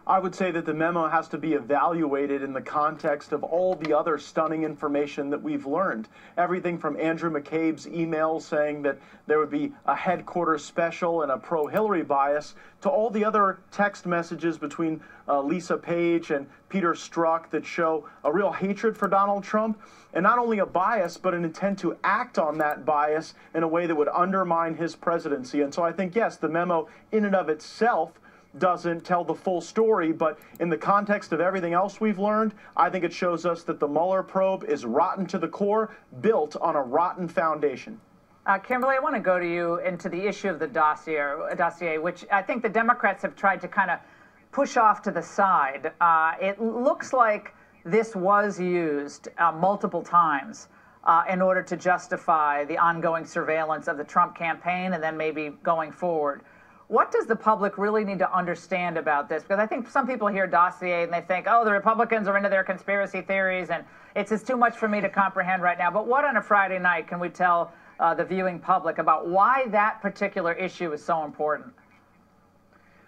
I would say that the memo has to be evaluated in the context of all the other stunning information that we've learned. Everything from Andrew McCabe's email saying that there would be a headquarters special and a pro-Hillary bias, to all the other text messages between Lisa Page and Peter Strzok that show a real hatred for Donald Trump, and not only a bias, but an intent to act on that bias in a way that would undermine his presidency. And so I think, yes, the memo in and of itself doesn't tell the full story, but in the context of everything else we've learned, I think it shows us that the Mueller probe is rotten to the core, built on a rotten foundation. Kimberly, I want to go to you into the issue of the dossier, which I think the Democrats have tried to kind of push off to the side. It looks like this was used multiple times in order to justify the ongoing surveillance of the Trump campaign and then maybe going forward. What does the public really need to understand about this? Because I think some people hear dossier and they think, oh, the Republicans are into their conspiracy theories and it's just too much for me to comprehend right now. But what on a Friday night can we tell the viewing public about why that particular issue is so important?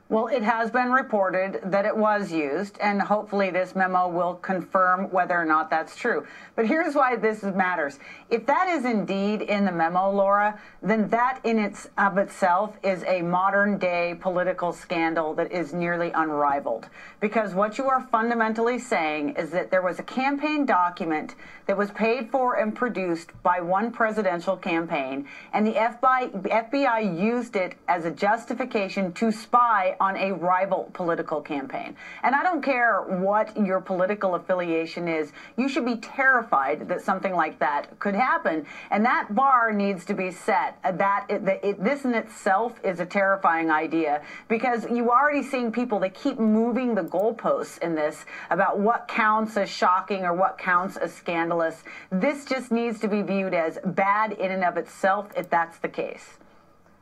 Well, it has been reported that it was used, and hopefully this memo will confirm whether or not that's true. But here's why this matters. If that is indeed in the memo, Laura, then that in itself is a modern-day political scandal that is nearly unrivaled. Because what you are fundamentally saying is that there was a campaign document that was paid for and produced by one presidential campaign, and the FBI used it as a justification to spy on a rival political campaign. And I don't care what your political affiliation is, you should be terrified that something like that could happen. And that bar needs to be set. This in itself is a terrifying idea, because you already seeing people that keep moving the goalposts in this about what counts as shocking or what counts as scandalous. This just needs to be viewed as bad in and of itself if that's the case.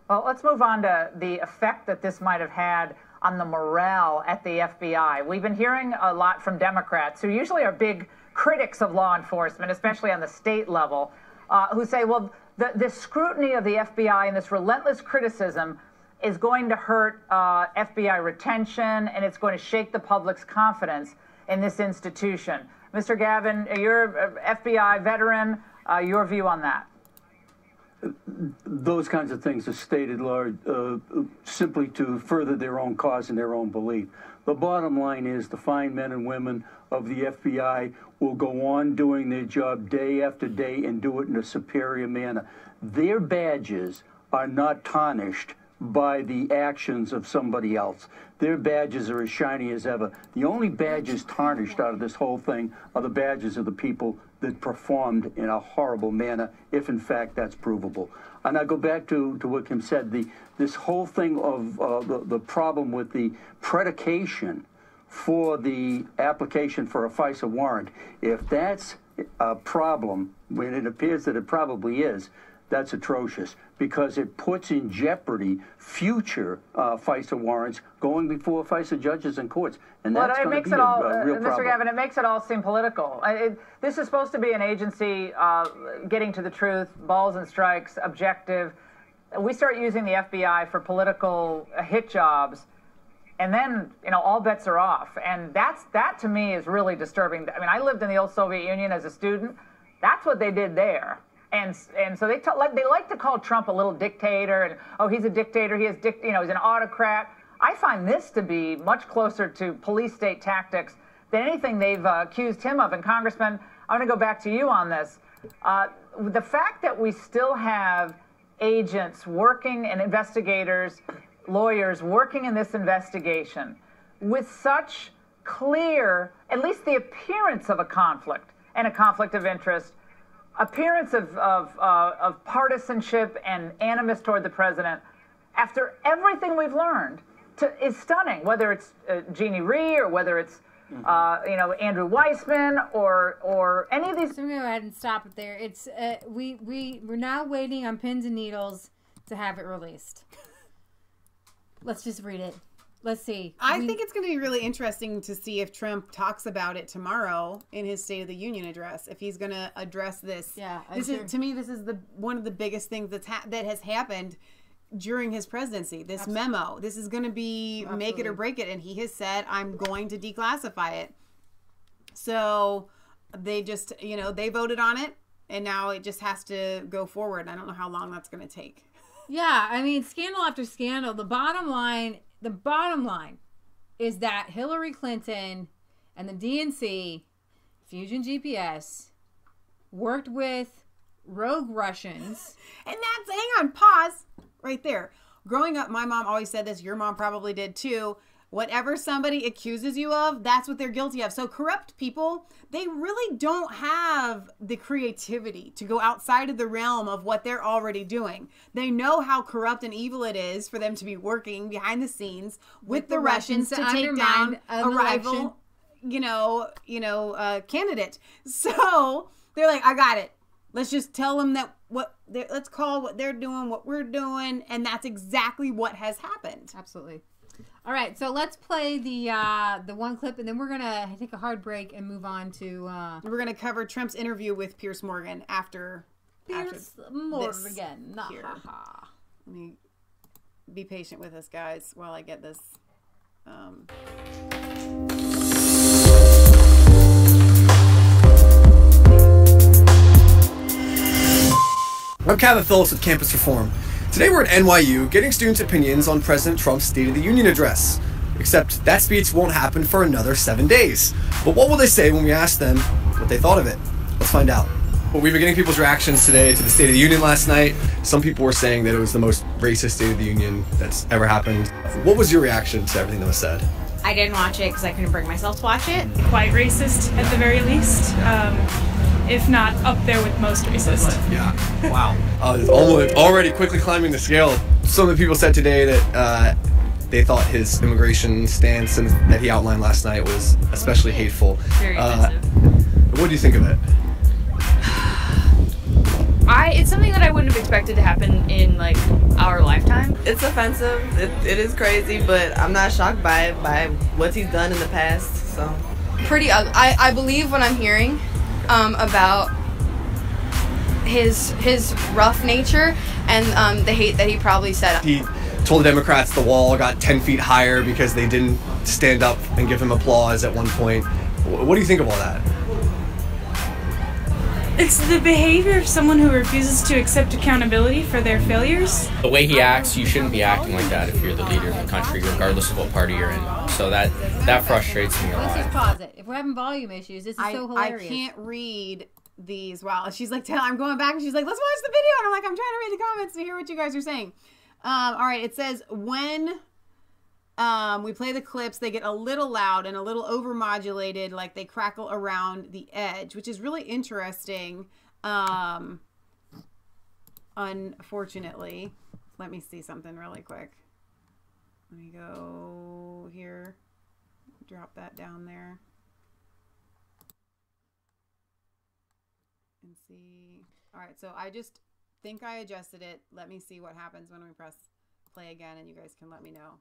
Well, let's move on to the effect that this might have had on the morale at the FBI. We've been hearing a lot from Democrats, who usually are big critics of law enforcement, especially on the state level, who say, well, this scrutiny of the FBI and this relentless criticism is going to hurt FBI retention, and it's going to shake the public's confidence in this institution. Mr. Gavin, you're an FBI veteran. Your view on that? Those kinds of things are stated simply to further their own cause and their own belief. The bottom line is the fine men and women of the FBI will go on doing their job day after day and do it in a superior manner. Their badges are not tarnished by the actions of somebody else. Their badges are as shiny as ever. The only badges tarnished out of this whole thing are the badges of the people that performed in a horrible manner, if in fact that's provable. And I go back to what Kim said, this whole thing of the problem with the predication for the application for a FISA warrant. If that's a problem, when it appears that it probably is, that's atrocious, because it puts in jeopardy future FISA warrants going before FISA judges and courts. And that's going to be a real problem. Mr. Gavin, it makes it all seem political. This is supposed to be an agency getting to the truth, balls and strikes, objective. We start using the FBI for political hit jobs, and then, you know, all bets are off. And that to me is really disturbing. I mean, I lived in the old Soviet Union as a student. That's what they did there. And so they like to call Trump a little dictator, and oh, he's a dictator. He's an autocrat. I find this to be much closer to police state tactics than anything they've accused him of. And Congressman, I'm going to go back to you on this. The fact that we still have agents working and investigators, lawyers working in this investigation with such clear, at least the appearance of a conflict and a conflict of interest, appearance of partisanship and animus toward the president, after everything we've learned, is stunning. Whether it's Jeannie Rhee or whether it's Andrew Weissman or any of these. So we're gonna go ahead and stop it there. It's we're now waiting on pins and needles to have it released. Let's just read it. Let's see. I think it's going to be really interesting to see if Trump talks about it tomorrow in his State of the Union address. If he's going to address this. Yeah, to me, this is one of the biggest things that has happened during his presidency. This memo. This is going to be make it or break it, and he has said, "I'm going to declassify it." So they just, they voted on it, and now it just has to go forward. I don't know how long that's going to take. Yeah, I mean, scandal after scandal. The bottom line is that Hillary Clinton and the DNC, Fusion GPS, worked with rogue Russians. And hang on, pause right there. Growing up, my mom always said this. Your mom probably did too. Whatever somebody accuses you of, that's what they're guilty of. So corrupt people, they really don't have the creativity to go outside of the realm of what they're already doing. They know how corrupt and evil it is for them to be working behind the scenes with the Russians to take down a rival, candidate. So they're like, I got it. Let's just tell them that let's call what they're doing what we're doing, and that's exactly what has happened. Absolutely. All right, so let's play the one clip, and then we're gonna take a hard break and move on to. We're gonna cover Trump's interview with Piers Morgan after. Morgan. Here. Let me be patient with us, guys, while I get this. I'm Kevin Phillips with Campus Reform. Today we're at NYU getting students' opinions on President Trump's State of the Union address. Except that speech won't happen for another 7 days. But what will they say when we ask them what they thought of it? Let's find out. Well, we've been getting people's reactions today to the State of the Union last night. Some people were saying that it was the most racist State of the Union that's ever happened. What was your reaction to everything that was said? I didn't watch it because I couldn't bring myself to watch it. Quite racist at the very least. If not up there with most racist. Yeah. Wow. Already quickly climbing the scale. Some of the people said today that they thought his immigration stance and that he outlined last night was especially hateful. Very offensive. What do you think of it? It's something that I wouldn't have expected to happen in our lifetime. It's offensive. It is crazy, but I'm not shocked by it, by what he's done in the past. So pretty ugly. I believe what I'm hearing about his rough nature and the hate that he probably said. He told the Democrats the wall got 10 feet higher because they didn't stand up and give him applause at one point. What do you think of all that? It's the behavior of someone who refuses to accept accountability for their failures. The way he acts, you shouldn't be acting like that if you're the leader of the country, regardless of what party you're in. So that frustrates me a lot. Let's just pause it. If we're having volume issues, this is so hilarious. I can't read these. Wow. She's like, I'm going back, and she's like, let's watch the video. And I'm like, I'm trying to read the comments to hear what you guys are saying. All right. It says when we play the clips, they get a little loud and a little overmodulated, like they crackle around the edge, which is really interesting. Unfortunately, let me see something really quick. Let me go here, drop that down there, and see. All right, so I just think I adjusted it. Let me see what happens when we press play again, and you guys can let me know.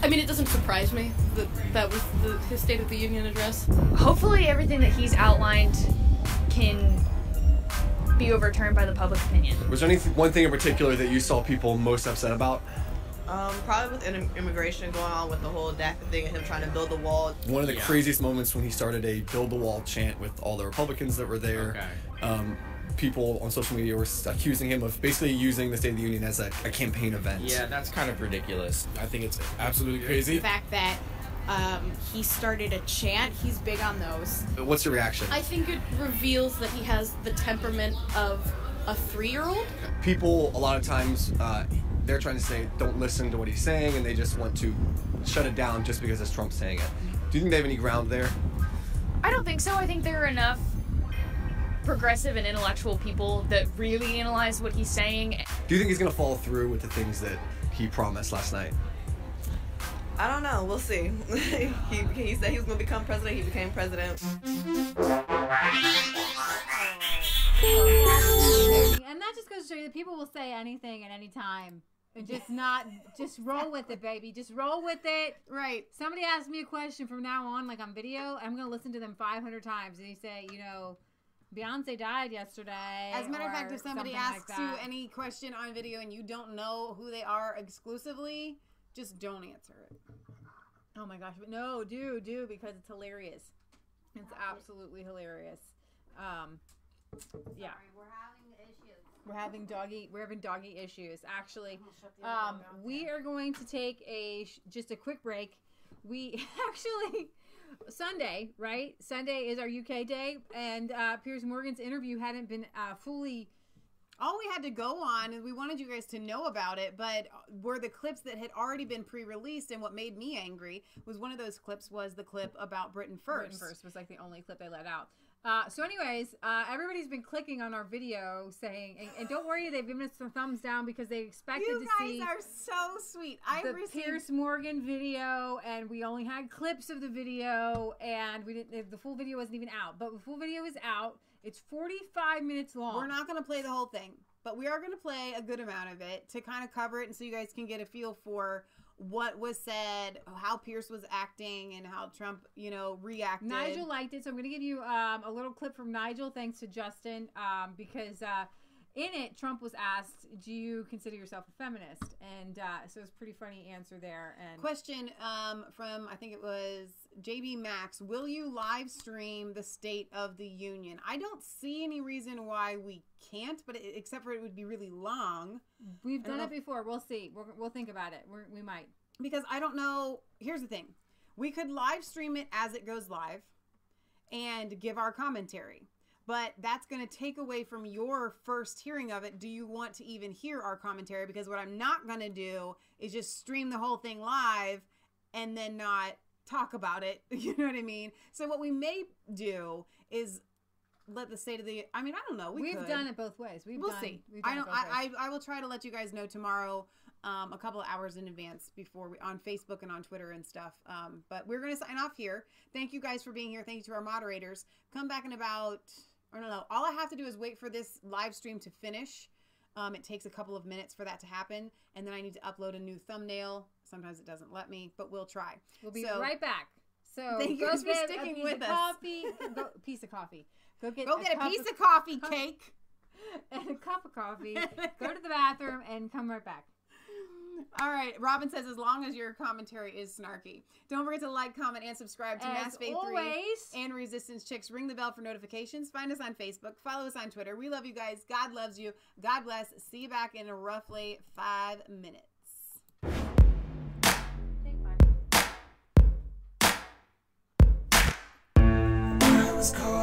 I mean, it doesn't surprise me that that was his State of the Union address. Hopefully everything that he's outlined can be overturned by the public opinion. Was there one thing in particular that you saw people most upset about? Probably with immigration going on with the whole DACA thing and him trying to build the wall. One of the craziest moments when he started a build the wall chant with all the Republicans that were there. Okay. People on social media were accusing him of basically using the State of the Union as a campaign event. Yeah, that's kind of ridiculous. I think it's absolutely crazy. The fact that he started a chant, he's big on those. What's your reaction? I think it reveals that he has the temperament of a 3-year-old. People, a lot of times, they're trying to say, don't listen to what he's saying, and they just want to shut it down just because it's Trump saying it. Do you think they have any ground there? I don't think so. I think there are enough progressive and intellectual people that really analyze what he's saying. Do you think he's going to follow through with the things that he promised last night? I don't know. We'll see. He said he was going to become president. He became president. And that just goes to show you that people will say anything at any time. And just roll with it, baby. Just roll with it. Right. Somebody asked me a question from now on, like on video, I'm going to listen to them 500 times. And you say, Beyonce died yesterday. As a matter of fact, if somebody asks you any question on video and you don't know who they are exclusively, just don't answer it. Oh my gosh, but no, do because it's hilarious. It's absolutely hilarious. Yeah. We're having doggy issues. Actually, we are going to take just a quick break. We actually Sunday, right? Sunday is our UK day, and Piers Morgan's interview hadn't been fully. All we had to go on, and we wanted you guys to know about it, but were the clips that had already been pre-released. And what made me angry was one of those clips was the clip about Britain First. Britain First was like the only clip they let out. So anyways, everybody's been clicking on our video saying, and don't worry, they've given us some thumbs down because they expected to see. You guys are so sweet. The Piers Morgan video, and we only had clips of the video, and we didn't. The full video wasn't even out, but the full video is out. It's 45 minutes long. We're not going to play the whole thing, but we are going to play a good amount of it to kind of cover it, and so you guys can get a feel for what was said, how Piers was acting, and how Trump, reacted. Nigel liked it, so I'm going to give you a little clip from Nigel, thanks to Justin, because in it, Trump was asked, do you consider yourself a feminist? And so it's a pretty funny answer there. And question from, I think it was JB Max, will you live stream the State of the Union? I don't see any reason why we can't, but except for it would be really long. We've done it before. We'll see. We'll think about it. We might. Because I don't know. Here's the thing. We could live stream it as it goes live and give our commentary. But that's going to take away from your first hearing of it. Do you want to even hear our commentary? Because what I'm not going to do is just stream the whole thing live and then not talk about it. You know what I mean? So what we may do is let the State of the... I don't know. We've done it both ways. We'll see. I will try to let you guys know tomorrow, a couple of hours in advance before on Facebook and on Twitter and stuff. But we're going to sign off here. Thank you guys for being here. Thank you to our moderators. Come back in about... I don't know. All I have to do is wait for this live stream to finish. It takes a couple of minutes for that to happen. And then I need to upload a new thumbnail. Sometimes it doesn't let me, but we'll try. We'll be right back. So thank you guys for sticking with us. Piece of coffee. Go get a piece of coffee, cake. And a cup of coffee. Go to the bathroom and come right back. All right. Robin says, as long as your commentary is snarky. Don't forget to like, comment, and subscribe to Mass Faith 3 and Resistance Chicks. Ring the bell for notifications. Find us on Facebook. Follow us on Twitter. We love you guys. God loves you. God bless. See you back in roughly 5 minutes. I was called